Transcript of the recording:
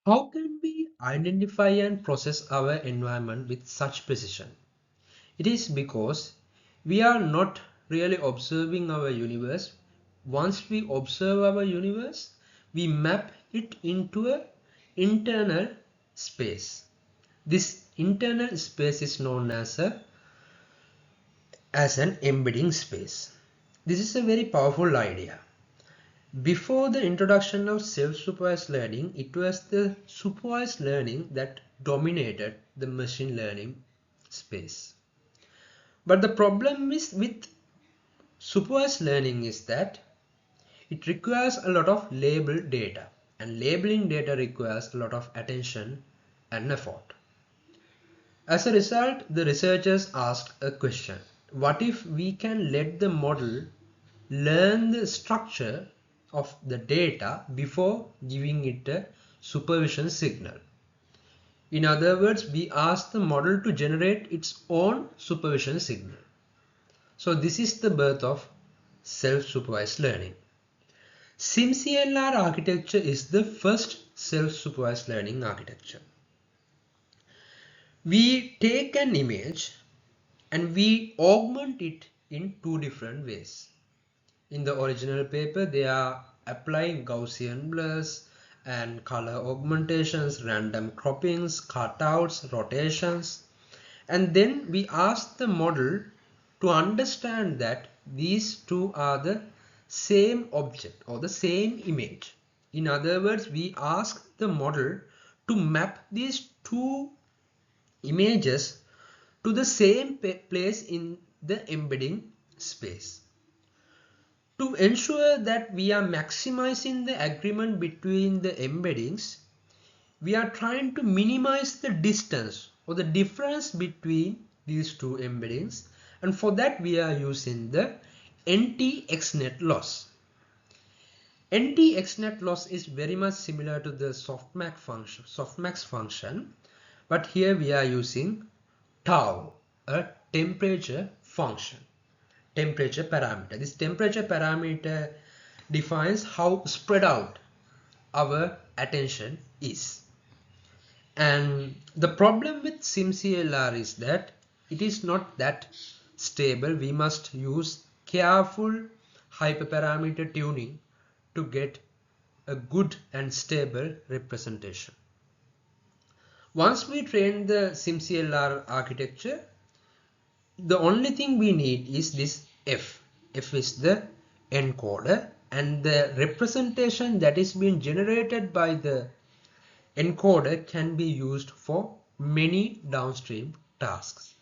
How can we identify and process our environment with such precision? It is because we are not really observing our universe. Once we observe our universe, we map it into an internal space. This internal space is known as an embedding space. This is a very powerful idea. Before the introduction of self-supervised learning, it was the supervised learning that dominated the machine learning space. But the problem is with supervised learning is that it requires a lot of labeled data, and labeling data requires a lot of attention and effort. As a result, the researchers asked a question: what if we can let the model learn the structure of the data before giving it a supervision signal? In other words, we ask the model to generate its own supervision signal. So this is the birth of self-supervised learning. SimCLR architecture is the first self-supervised learning architecture. We take an image and we augment it in two different ways. In the original paper, they are applying Gaussian blurs and color augmentations, random croppings, cutouts, rotations. And then we ask the model to understand that these two are the same object or the same image. In other words, we ask the model to map these two images to the same place in the embedding space. To ensure that we are maximizing the agreement between the embeddings, we are trying to minimize the distance or the difference between these two embeddings, and for that we are using the NT-Xent loss. NT-Xent loss is very much similar to the softmax function, but here we are using tau, a temperature function, temperature parameter. This temperature parameter defines how spread out our attention is. And the problem with SimCLR is that it is not that stable. We must use careful hyperparameter tuning to get a good and stable representation. Once we train the SimCLR architecture, the only thing we need is this F. F is the encoder, and the representation that is being generated by the encoder can be used for many downstream tasks.